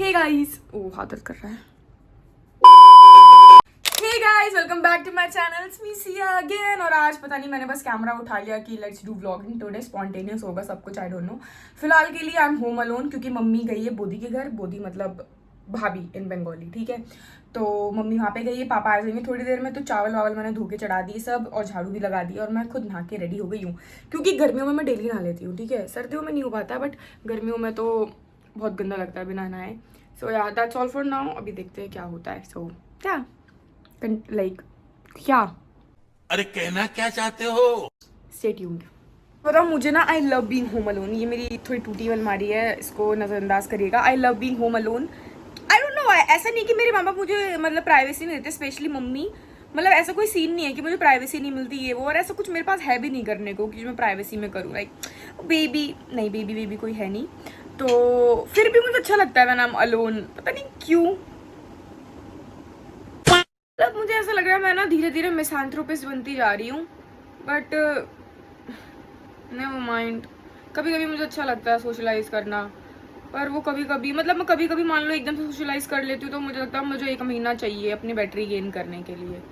Hey guys, ओ हाथ दर्द कर रहा है। Hey guys, welcome back to my channel, it's me Siya again. और आज पता नहीं मैंने बस कैमरा उठा लिया कि let's do vlogging today. Spontaneous होगा सब कुछ, आई डोंट नो। फिलहाल के लिए आई एम होम अलोन क्योंकि मम्मी गई है बोदी के घर। बोदी मतलब भाभी इन बंगाली, ठीक है। तो मम्मी वहाँ पे गई है, पापा आ जाएंगे थोड़ी देर में। तो चावल वावल मैंने धो के चढ़ा दिए सब, और झाड़ू भी लगा दी, और मैं खुद नहा के रेडी हो गई हूँ क्योंकि गर्मियों में मैं डेली नहा लेती हूँ, ठीक है। सर्दियों में नहीं हो पाता, बट गर्मियों में तो बहुत गंदा लगता है बिना नहाए। सो या दैट्स ऑल फॉर नाउ। अभी देखते हैं क्या होता है। सो क्या लाइक क्या अरे कहना क्या चाहते हो? Stay tuned. बताओ मुझे ना, I love being home alone. ये मेरी थोड़ी टूटी अलमारी है, इसको नज़रअंदाज करिएगा। I love being home alone. I don't know why. ऐसा नहीं कि मेरे माँ बाप मुझे मतलब प्राइवेसी नहीं देते, स्पेशली मम्मी। मतलब ऐसा कोई सीन नहीं है कि मुझे प्राइवेसी नहीं मिलती ये वो, और ऐसा कुछ मेरे पास है भी नहीं करने को कि मैं प्राइवेसी में करूँ। लाइक बेबी नहीं, बेबी कोई है नहीं, तो फिर भी मुझे अच्छा लगता है व्हेन आई एम अलोन। पता नहीं क्यों, मतलब मुझे ऐसा लग रहा है मैं ना धीरे धीरे मिसैंथ्रोपिस्ट बनती जा रही हूँ। But never mind. कभी कभी मुझे अच्छा लगता है सोशलाइज करना, पर वो कभी कभी मतलब मैं कभी कभी मान लो एकदम से सोशलाइज कर लेती हूँ तो मुझे लगता है मुझे 1 महीना चाहिए अपनी बैटरी गेन करने के लिए।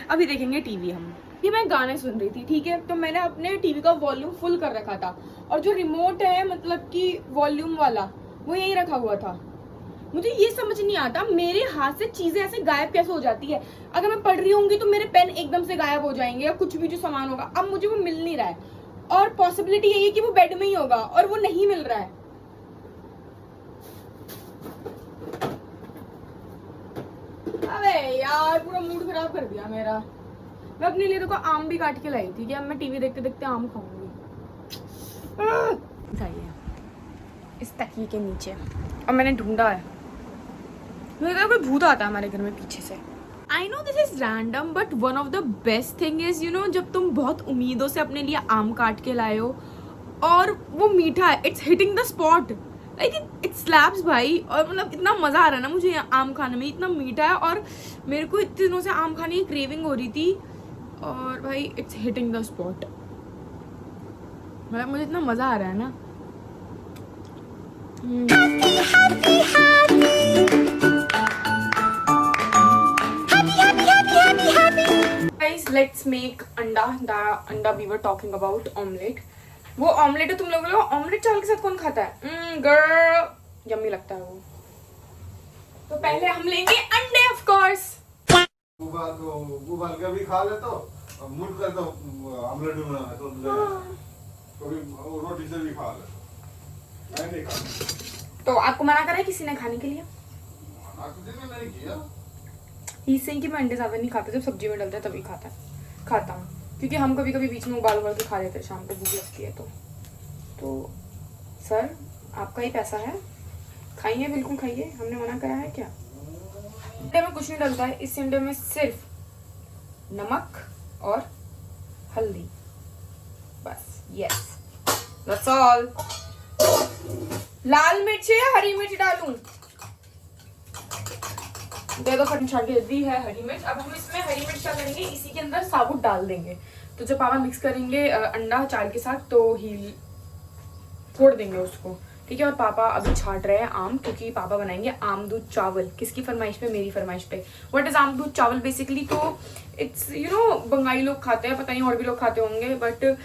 अभी देखेंगे टीवी हम। ये मैं गाने सुन रही थी, ठीक है। तो मैंने अपने टीवी का वॉल्यूम फुल कर रखा था, और जो रिमोट है मतलब कि वॉल्यूम वाला, वो यहीं रखा हुआ था। मुझे ये समझ नहीं आता मेरे हाथ से चीजें ऐसे गायब कैसे हो जाती है। अगर मैं पढ़ रही होंगी तो मेरे पेन एकदम से गायब हो जाएंगे, या कुछ भी जो सामान होगा। अब मुझे वो मिल नहीं रहा है, और पॉसिबिलिटी यही है कि वो बेड में ही होगा, और वो नहीं मिल रहा है। अबे यार, पूरा मूड खराब कर दिया मेरा। मैं अपने लिए देखो आम भी काट के लाई थी कि अब मैं टीवी देखते देखते आम खाऊंगी। इस तकिए के नीचे, और मैंने ढूंढा है। मुझे लगा कोई भूत आता है हमारे घर में पीछे से। I know this is random, but one of the best thing is you know, जब तुम बहुत उम्मीदों से अपने लिए आम काट के लाए हो और वो मीठा है, it's hitting the spot, like it slaps भाई। और मतलब इतना मजा आ रहा है ना मुझे आम खाने में, इतना मीठा है, और मेरे को इतने दिनों से आम खाने की क्रेविंग हो रही थी, और भाई इट्स हिटिंग द स्पॉट। मतलब मुझे इतना मजा आ रहा है ना। Guys, let's make anda. The anda we were talking about, omelette. वो ऑमलेट है, तुम लोगों को ऑमलेट चावल के साथ कौन खाता है? गर्ल यम्मी लगता है वो। तो पहले हम लेंगे अंडे, ऑफ कोर्स। उबाल के भी खा ले, तो मुड़ कर तो ऑमलेट भी बना तो कभी रोटी से भी खा ले। मैं नहीं खाता। तो आपको मना करा है किसी ने खाने के लिए? मना किसी ने नहीं किया। इससे कि मैं अंडे ज्यादा नहीं खाता, जब सब्जी में डलता है तभी खाता हूँ, क्योंकि हम कभी कभी बीच में उबाल के खा लेते हैं शाम को, भूख लगती है तो सर आपका ही पैसा है, खाइए, बिल्कुल खाइए। हमने मना करा है क्या? अंडे में कुछ नहीं डलता है, इस अंडे में सिर्फ नमक और हल्दी, बस। Yes, that's all. लाल मिर्च या हरी मिर्च डालूं? दे दो, फटन छाट के दी है हरी मिर्च। अब हम इसमें हरी मिर्च क्या करेंगे, इसी के अंदर साबुत डाल देंगे। तो जब पापा मिक्स करेंगे अंडा चावल के साथ, तो ही फोड़ देंगे उसको, ठीक है। और पापा अभी छाट रहे हैं आम, क्योंकि पापा बनाएंगे आम दूध चावल। किसकी फरमाइश पे? मेरी फरमाइश पे। व्हाट इज आम दूध चावल? बेसिकली तो इट्स यू नो, बंगाली लोग खाते हैं, पता नहीं और भी लोग खाते होंगे, बट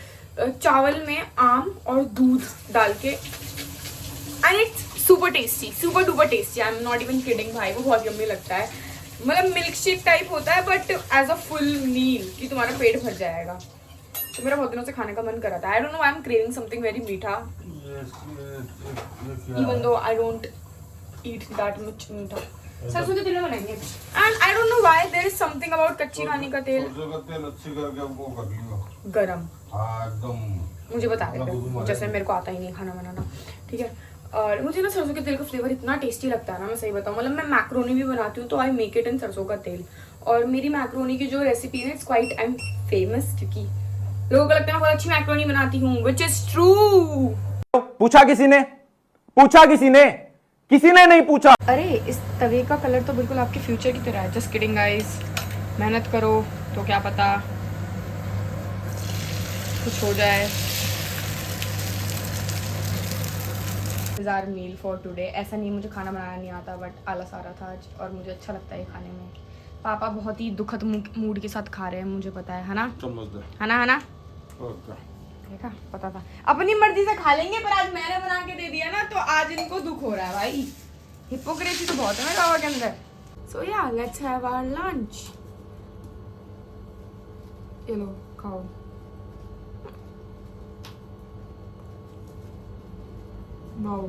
चावल में आम और दूध डाल के, and it's super tasty, super duper tasty. I am not even kidding भाई, वो बहुत यम्मी लगता है। मतलब मिल्क शेक टाइप होता है, but as a full meal, कि तुम्हारा पेट भर जाएगा। तो मेरा बहुत दिनों से खाने का मन कर रहा था। I don't know, I am craving something very meetha, even though I don't eat that much meetha. सरसों के तेल में बनाएंगे, and I don't know why there is something about कच्ची खाने का तेल। सरसों का तेल अच्छी करके वो कर लियो गरम। हाँ एकदम, मुझे बता देते, जैसे मेरे को आता ही नहीं खाना बनाना, ठीक है। और मुझे ना सरसों के तेल का फ्लेवर इतना टेस्टी लगता है ना, मैं सही बताऊँ। मतलब मैं मैक्रोनी भी बनाती हूँ तो आई मेक इट इन सरसों का तेल। और मेरी मैक्रोनी की जो रेसिपी है, it's quite I am famous, क्योंकि लोगों को लगता है मैं बहुत अच्छी मैक्रोनी बनाती हूँ, व्हिच इज ट्रू। पूछा किसी ने? पूछा किसी ने? किसी ने नहीं पूछा। अरे इस तवे का कलर तो बिल्कुल आपके फ्यूचर की तरह है। जस्ट किडिंग गाइस, मेहनत करो तो क्या पता कुछ हो जाए। मज़ेदार मील फॉर टुडे। ऐसा नहीं मुझे खाना बनाना नहीं आता, बट आलस आ रहा था आज और मुझे अच्छा लगता है खाने में। पापा बहुत ही दुखद मूड के साथ खा रहे हैं, मुझे पता है ना? है ना? देखा, पता था। अपनी मर्जी से खा लेंगे, पर आज मैंने बना के दे दिया ना, तो आज इनको दुख हो रहा है भाई। हिपोक्रेसी तो बहुत है ना बाबा के अंदर। सो या लेट्स हैव आवर लंच। चलो खाओ। वाओ,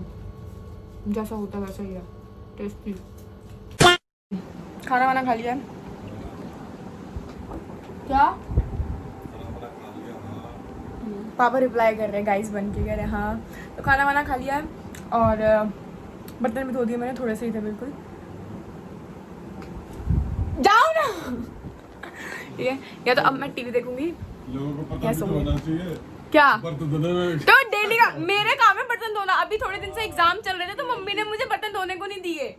जैसा होता है वैसा ही है, टेस्टी। खाना वाना खा लिया? क्या? पापा रिप्लाई कर रहे हैं, गाइस बन के कह रहे हैं हाँ। तो खाना वाना खा लिया है और बर्तन भी धो दिए मैंने, थोड़े से ही थे बिल्कुल। जाओ ना। ठीक है, या तो अब मैं टीवी देखूंगी लोगों को पता या भी तो सोऊंगी। होना चाहिए। क्या? बर्तन धोने में तो डेली का मेरे काम है बर्तन धोना। अभी थोड़े दिन से एग्जाम चल रहे थे, तो मम्मी ने मुझे बर्तन धोने को नहीं दिए,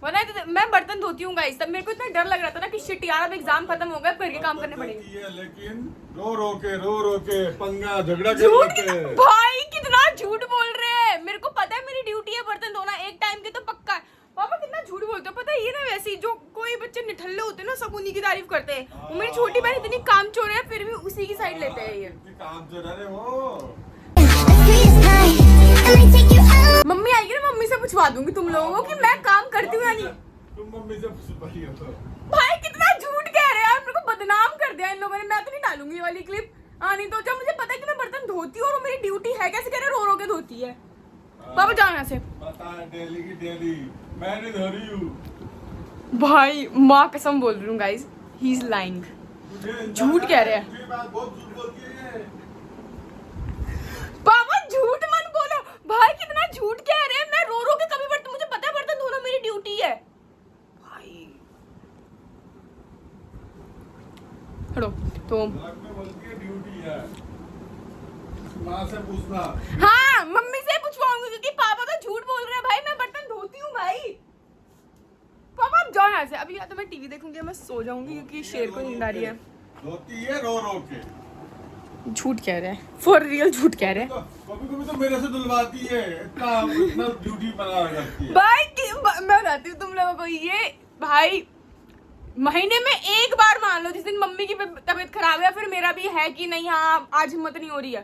वरना तो मैं बर्तन धोती हूँ गाइस। तब मेरे को इतना डर लग रहा था ना कि शिट यार, अब एग्जाम खत्म हो गया, फिर के काम करने पड़ेंगे। लेकिन रो के पंगा झगड़ा कर लेते हैं। भाई कितना झूठ बोल रहे हैं। मेरे को पता है मेरी ड्यूटी है बर्तन धोना, एक टाइम की तो पक्का है। पापा कितना झूठ बोलते हो। पता है ये ना, वैसी जो कोई बच्चे निठल्ले होते हैं ना, सब उन्हीं की तारीफ करते हैं। वो मेरी छोटी बहन इतनी कामचोर है, फिर भी उसी की साइड लेते हैं ये। काम जो रहे वो मम्मी आएगी ना, मम्मी से पूछवा दूंगी तुम लोगों को कि मैं काम करती हूँ या नहीं। तुम मम्मी से पूछवाई हो। भाई कितना झूठ कह रहे हैं यार, मेरे को बदनाम कर दिया इन लोगों ने। मैं तो नहीं डालूंगी ये वाली क्लिप। नहीं तो जब मुझे पता है कि मैं बर्तन धोती हूँ और वो मेरी ड्यूटी है, कैसे कह रहे रो के धोती है। पापा जाओ यहाँ से। पता है डेली की डेली मैं नहीं धो रही हूँ। भाई माँ कसम बोल रही हूँ गाइस, ही इज लाइंग। झूठ कह रहे हैं। ये बात बहुत झूठ बोलती है। पापा झूठ मत बोलो। भाई कितना झूठ कह रहे हैं। मैं रो के कभी बर्तन, मुझे पता है बर्तन धोना मेरी ड्यूटी है भाई। हटो तो बोलती है ड्यूटी है, माँ से पूछना। हाँ मम्मी से पूछवाऊंगी, क्योंकि पापा तो झूठ बोल रहे हैं भाई। मैं बर्तन धोती हूँ भाई। पापा आप जाओ यहाँ से। अभी या तो मैं टीवी देखूंगी या मैं सो जाऊंगी, क्योंकि शेर को नींद आ रही है। धोती है रो के। झूठ कह रहे हैं, फॉर रियल झूठ कह रहे हैं। कभी तो मेरे से धुलवाती है, इतना ड्यूटी बना करती है भाई मैं बताती हूँ तुम लोगों को, ये भाई महीने में एक बार मान लो, जिस दिन मम्मी की तबीयत खराब है या फिर मेरा भी है कि नहीं हाँ आज हिम्मत नहीं हो रही है,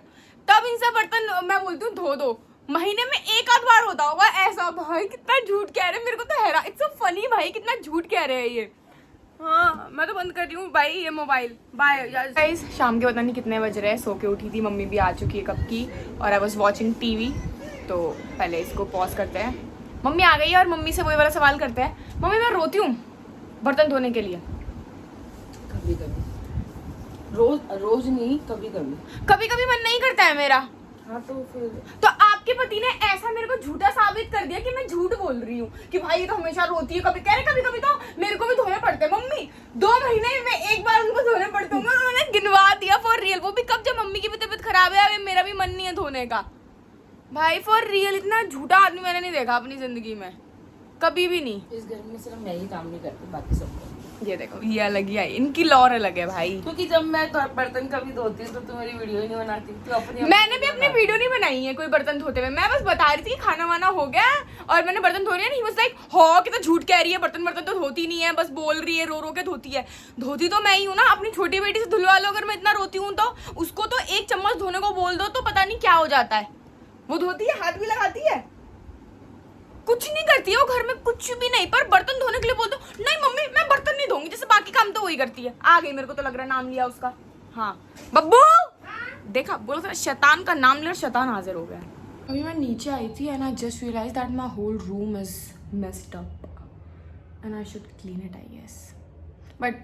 तब इनसे बर्तन मैं बोलती हूँ धो दो। महीने में एक आध बार होता होगा ऐसा। भाई कितना झूठ कह रहे हैं, मेरे को तो हैरान, इट्स सो फनी भाई, कितना झूठ कह रहे हैं ये। हाँ मैं तो बंद कर रही हूँ भाई ये मोबाइल। Bye guys. शाम के पता नहीं कितने बज रहे हैं, सो के उठी थी, मम्मी भी आ चुकी है कब की, और आई वाज वाचिंग टीवी। तो पहले इसको पॉज करते हैं। मम्मी आ गई है और मम्मी से वही वाला सवाल करते हैं। मम्मी मैं रोती हूँ बर्तन धोने के लिए? कभी कभी, रोज नहीं, कभी कभी। कभी कभी मन नहीं करता है मेरा। हाँ तो फिर तो आपके पति ने ऐसा मेरे को झूठा साबित कर दिया कि मैं झूठ बोल रही हूँ कि भाई ये तो हमेशा रोती है। कभी कह रहे कभी कभी तो मेरे को भी धोने पड़ते हैं। मम्मी 2 महीने में एक बार उनको धोने पड़ते होंगे, उन्होंने गिनवा दिया फॉर रियल। वो भी कब, जब मम्मी की भी तबीयत खराब है, अभी मेरा भी मन नहीं है धोने का। भाई फॉर रियल इतना झूठा आदमी मैंने नहीं देखा अपनी जिंदगी में, कभी भी नहीं। इस घर में सिर्फ मैं ही काम नहीं करती, बाकी सब करते। ये देखो ये अलग ही आई, इनकी लॉर अलग है भाई। क्योंकि जब मैं बर्तन कभी धोती हूँ तो तू मेरी वीडियो ही नहीं बनाती, तू अपनी मैंने भी अपनी वीडियो नहीं बनाई है कोई बर्तन धोते हुए। मैं बस बता रही थी कि खाना वाना हो गया और मैंने बर्तन धो लिया। नहीं बस लाइक हो कि तो झूठ कह रही है, बर्तन तो धोती नहीं है, बस बोल रही है, रो के धोती है। धोती तो मैं ही हूँ ना। अपनी छोटी बेटी से धुलवा लो, अगर मैं इतना रोती हूँ तो उसको तो 1 चम्मच धोने को बोल दो तो पता नहीं क्या हो जाता है। वो धोती है, हाथ भी लगाती है, कुछ नहीं करती है वो घर में, कुछ भी नहीं। पर बर्तन धोने के लिए बोल दो, नहीं मम्मी मैं बर्तन नहीं धोऊंगी, जैसे बाकी काम तो वही करती है। आ गई, मेरे को तो लग रहा है नाम लिया उसका। हाँ बब्बू, देखा बोलो सर, शैतान का नाम लिया, शैतान हाजिर हो गया। अभी मैं नीचे आई थी and I just realise that my whole room is messed up and I should clean it I guess. But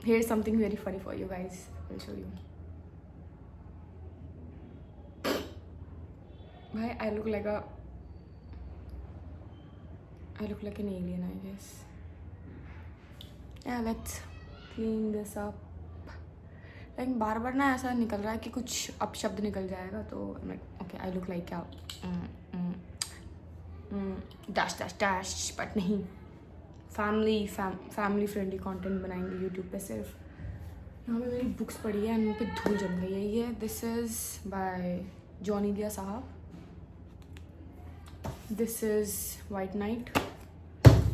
here is something very funny for you guys, I will show you. भाई I look like an alien, I guess. Yeah, let's clean this up. लेकिन बार बार ना ऐसा निकल रहा है कि कुछ अपशब्द निकल जाएगा, तो ओके आई लुक लाइक क्या डैश डैश डैश, बट नहीं। फैमिली फ्रेंडली कंटेंट बनाएंगे यूट्यूब पे सिर्फ। यहाँ पे मेरी बुक्स पड़ी है, इन पे धूल जम गई है। ये दिस इज़ बाय जॉनी दिया साहब। This is white night,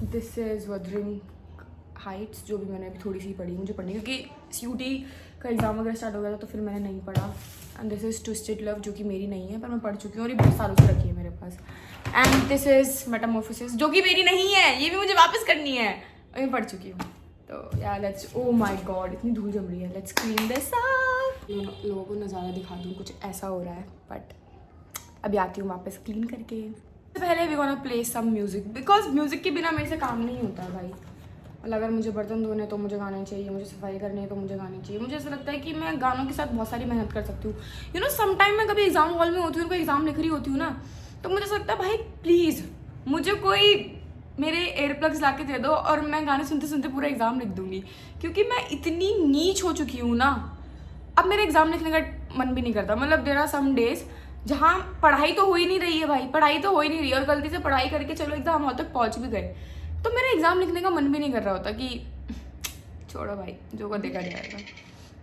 this is Wuthering Heights, जो भी मैंने अभी थोड़ी सी पढ़ी, मुझे पढ़नी क्योंकि CUT का एग्ज़ाम वगैरह स्टार्ट हो गया था तो फिर मैंने नहीं पढ़ा। And this is twisted love, जो कि मेरी नहीं है पर मैं पढ़ चुकी हूँ और ये बहुत सालों से रखी है मेरे पास। एंड दिस इज़ मेटामॉर्फोसिस, जो कि मेरी नहीं है, ये भी मुझे वापस करनी है और मैं पढ़ चुकी हूँ। तो यार लेट्स, ओ माय गॉड इतनी धूल जम रही है, लेट्स क्लीन दिस अप। लोगों को नज़ारा दिखा दूँ, कुछ ऐसा हो रहा है, बट अभी आती हूँ वापस क्लीन करके। सबसे पहले we gonna play some music, because music के बिना मेरे से काम नहीं होता है भाई। मतलब अगर मुझे बर्तन धोने तो मुझे गाने चाहिए, मुझे सफाई करनी है तो मुझे गाने चाहिए। मुझे ऐसा लगता है कि मैं गानों के साथ बहुत सारी मेहनत कर सकती हूँ। यू नो समटाइम मैं कभी एग्जाम हॉल में होती हूँ, कोई एग्जाम लिख रही होती हूँ ना, तो मुझे ऐसा लगता है भाई प्लीज़ मुझे कोई मेरे एयरप्लग्स ला के दे दो और मैं गाने सुनते सुनते पूरा एग्ज़ाम लिख दूँगी, क्योंकि मैं इतनी नीच हो चुकी हूँ ना, अब मेरे एग्ज़ाम लिखने का मन भी नहीं करता। मतलब देयर आर सम डेज जहाँ पढ़ाई तो हो ही नहीं रही है भाई, पढ़ाई तो हो ही नहीं रही है और गलती से पढ़ाई करके चलो एग्ज़ाम हॉल तक पहुँच भी गए तो मेरा एग्ज़ाम लिखने का मन भी नहीं कर रहा होता कि छोड़ो भाई जो को देखा जाएगा।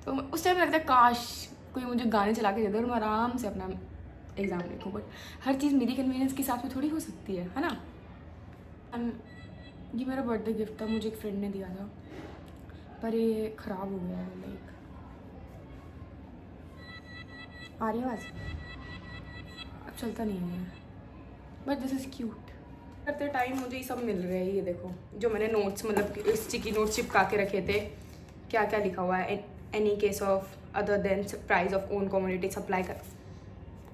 तो उस टाइम लगता है काश कोई मुझे गाने चला के दे दे और मैं आराम से अपना एग्ज़ाम लिखूँ, बट हर चीज़ मेरी कन्वीनियंस के हिसाब से थोड़ी हो सकती है ना। ये मेरा बर्थडे गिफ्ट था, मुझे एक फ्रेंड ने दिया था, पर ये ख़राब हो गया है। लाइक आ रही आवाज़, अब चलता नहीं है, बट दिस इज़ क्यूट। करते टाइम मुझे ये सब मिल रहा है, ये देखो जो मैंने नोट्स मतलब स्टिकी नोट्स चिपका के रखे थे, क्या क्या लिखा हुआ है, any case of other than price of own commodity supply कर,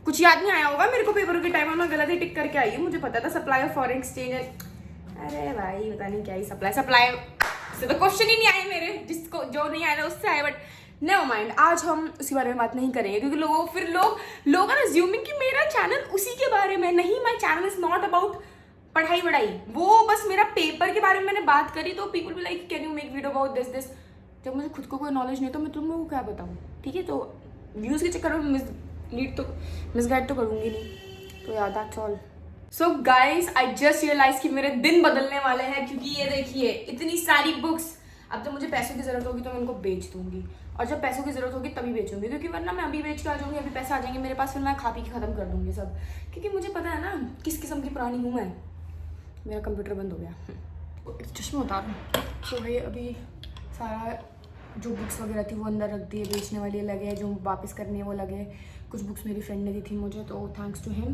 कुछ याद नहीं आया होगा मेरे को पेपर के टाइम में, मैं गलत ही टिक करके आई हूँ, मुझे पता था सप्लाई ऑफ फॉरेन एक्सचेंज। अरे भाई पता नहीं क्या ही सप्लाई से तो क्वेश्चन ही नहीं आए मेरे, जिसको जो नहीं आया था उससे आए, बट नेवर माइंड, आज हम उसी बारे में बात नहीं करेंगे क्योंकि लोग आर अज्यूमिंग कि मेरा चैनल उसी के बारे में नहीं। My channel is not about पढ़ाई वढ़ाई, वो बस मेरा पेपर के बारे में मैंने बात करी तो पीपल भी like can you make video about this. जब मुझे खुद को कोई नॉलेज नहीं तो मैं तुम लोगों को क्या बताऊँ, ठीक है। तो व्यूज़ के चक्कर में मिसगाइड तो करूँगी नहीं, तो यार that's all. So guys I just realise कि मेरे दिन बदलने वाले हैं, क्योंकि ये देखिए इतनी सारी बुक्स, अब जब मुझे पैसों की ज़रूरत होगी तो मैं उनको बेच दूंगी, और जब पैसों की ज़रूरत होगी तभी बेचूंगी, क्योंकि वरना मैं अभी बेच के आ जाऊंगी, अभी पैसे आ जाएंगे मेरे पास, फिर मैं खा पी के ख़त्म कर दूंगी सब, क्योंकि मुझे पता है ना किस किस्म की पुरानी हूँ मैं। मेरा कंप्यूटर बंद हो गया, चश्मा उतार। तो भाई अभी सारा जो बुक्स वगैरह थी वो अंदर रख दी है, बेचने वाली अलग है, जो वापस करनी है वो अलग है। कुछ बुक्स मेरी फ्रेंड ने दी थी मुझे, तो थैंक्स टू हिम,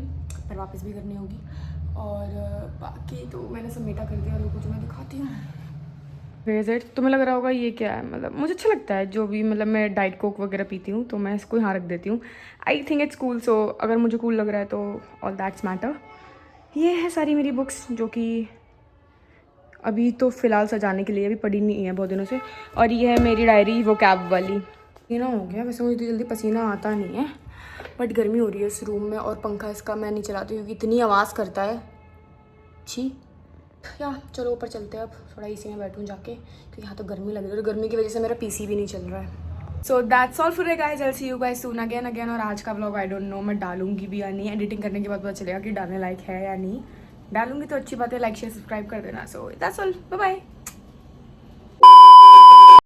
पर वापस भी करनी होगी। और बाकी तो मैंने समेटा कर दिया, लोगों को मैं दिखाती हूँ। वेज़ेट तुम्हें लग रहा होगा ये क्या है, मतलब मुझे अच्छा लगता है जो भी, मतलब मैं डाइट कोक वगैरह पीती हूँ तो मैं इसको यहाँ रख देती हूँ। आई थिंक इट्स कूल, सो अगर मुझे कूल लग रहा है तो ऑल दैट्स मैटर। ये है सारी मेरी बुक्स जो कि अभी तो फ़िलहाल सजाने के लिए अभी पढ़ी नहीं है बहुत दिनों से। और ये है मेरी डायरी वो कैब वाली। ये ना हो गया, वैसे मुझे जल्दी पसीना आता नहीं है, बट गर्मी हो रही है इस रूम में, और पंखा इसका मैं नहीं चलाती क्योंकि इतनी आवाज़ करता है। छी या चलो ऊपर चलते हैं, अब थोड़ा इसी में बैठूँ जाके, क्योंकि यहाँ तो गर्मी लग रही है और गर्मी की वजह से मेरा PC भी नहीं चल रहा है। सो that's all for today guys, I will see you guys soon again. और आज का व्लॉग आई डोंट नो मैं डालूंगी भी या नहीं, एडिटिंग करने के बाद पता चलेगा कि डालने लायक है या नहीं। डालूंगी तो अच्छी बात है, लाइक शेयर सब्सक्राइब कर देना। So that's all, bye bye.